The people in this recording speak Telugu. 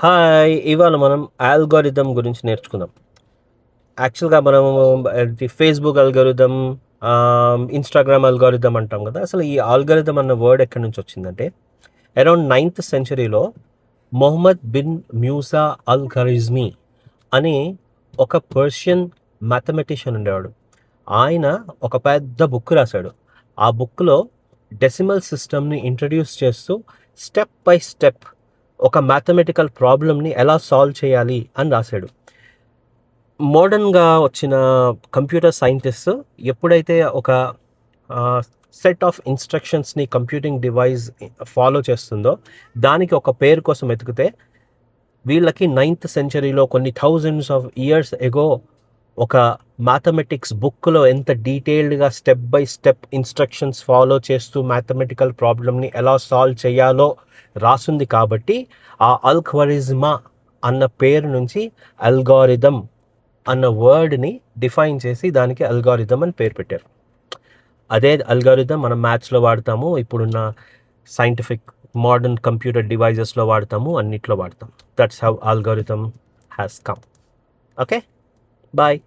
హాయ్! ఇవాళ మనం ఆల్గోరిథం గురించి నేర్చుకుందాం. యాక్చువల్‌గా మనము ఫేస్‌బుక్ అల్గోరిథం, ఇన్‌స్టాగ్రామ్ అల్గోరిథం అంటాం కదా! అసలు ఈ ఆల్గోరిథం అన్న వర్డ్ ఎక్కడి నుంచి వచ్చిందంటే, అరౌండ్ 9థ్ సెంచరీలో Muhammad bin Musa al Khwarizmi అని ఒక పర్షియన్ మ్యాథమెటిషియన్ ఉండేవాడు. ఆయన ఒక పెద్ద బుక్ రాసాడు. ఆ బుక్‌లో డెసిమల్ సిస్టమ్‌ని ఇంట్రొడ్యూస్ చేస్తూ స్టెప్ బై స్టెప్ ఒక మ్యాథమెటికల్ ప్రాబ్లమ్‌ని ఎలా సాల్వ్ చేయాలి అని రాసాడు. మోడర్న్‌గా వచ్చిన కంప్యూటర్ సైంటిస్ట్స్ ఎప్పుడైతే ఒక సెట్ ఆఫ్ ఇన్‌స్ట్రక్షన్స్‌ని కంప్యూటింగ్ డివైస్ ఫాలో చేస్తుందో, దానికి ఒక పేరు కోసం వెతికితే వీళ్ళకి 9థ్ సెంచరీలో కొన్ని థౌజండ్స్ ఆఫ్ ఇయర్స్ ఎగో ఒక మ్యాథమెటిక్స్ బుక్‌లో ఎంత డీటెయిల్డ్‌గా step by step instructions follow చేస్తూ మ్యాథమెటికల్ ప్రాబ్లమ్‌ని ఎలా సాల్వ్ చేయాలో రాసుంది కాబట్టి, ఆ అల్ ఖవారిజ్మా అన్న పేరు నుంచి అల్గోరిథం అన్న వర్డ్‌ని డిఫైన్ చేసి దానికి అల్గోరిథం అని పేరు పెట్టారు. అదే అల్గోరిథం మనం మ్యాథ్స్‌లో వాడతాము. ఇప్పుడున్న సైంటిఫిక్ మోడర్న్ కంప్యూటర్ డివైజెస్‌లో వాడతాము. అన్నిట్లో వాడతాం. That's how algorithm has come. Okay. Bye.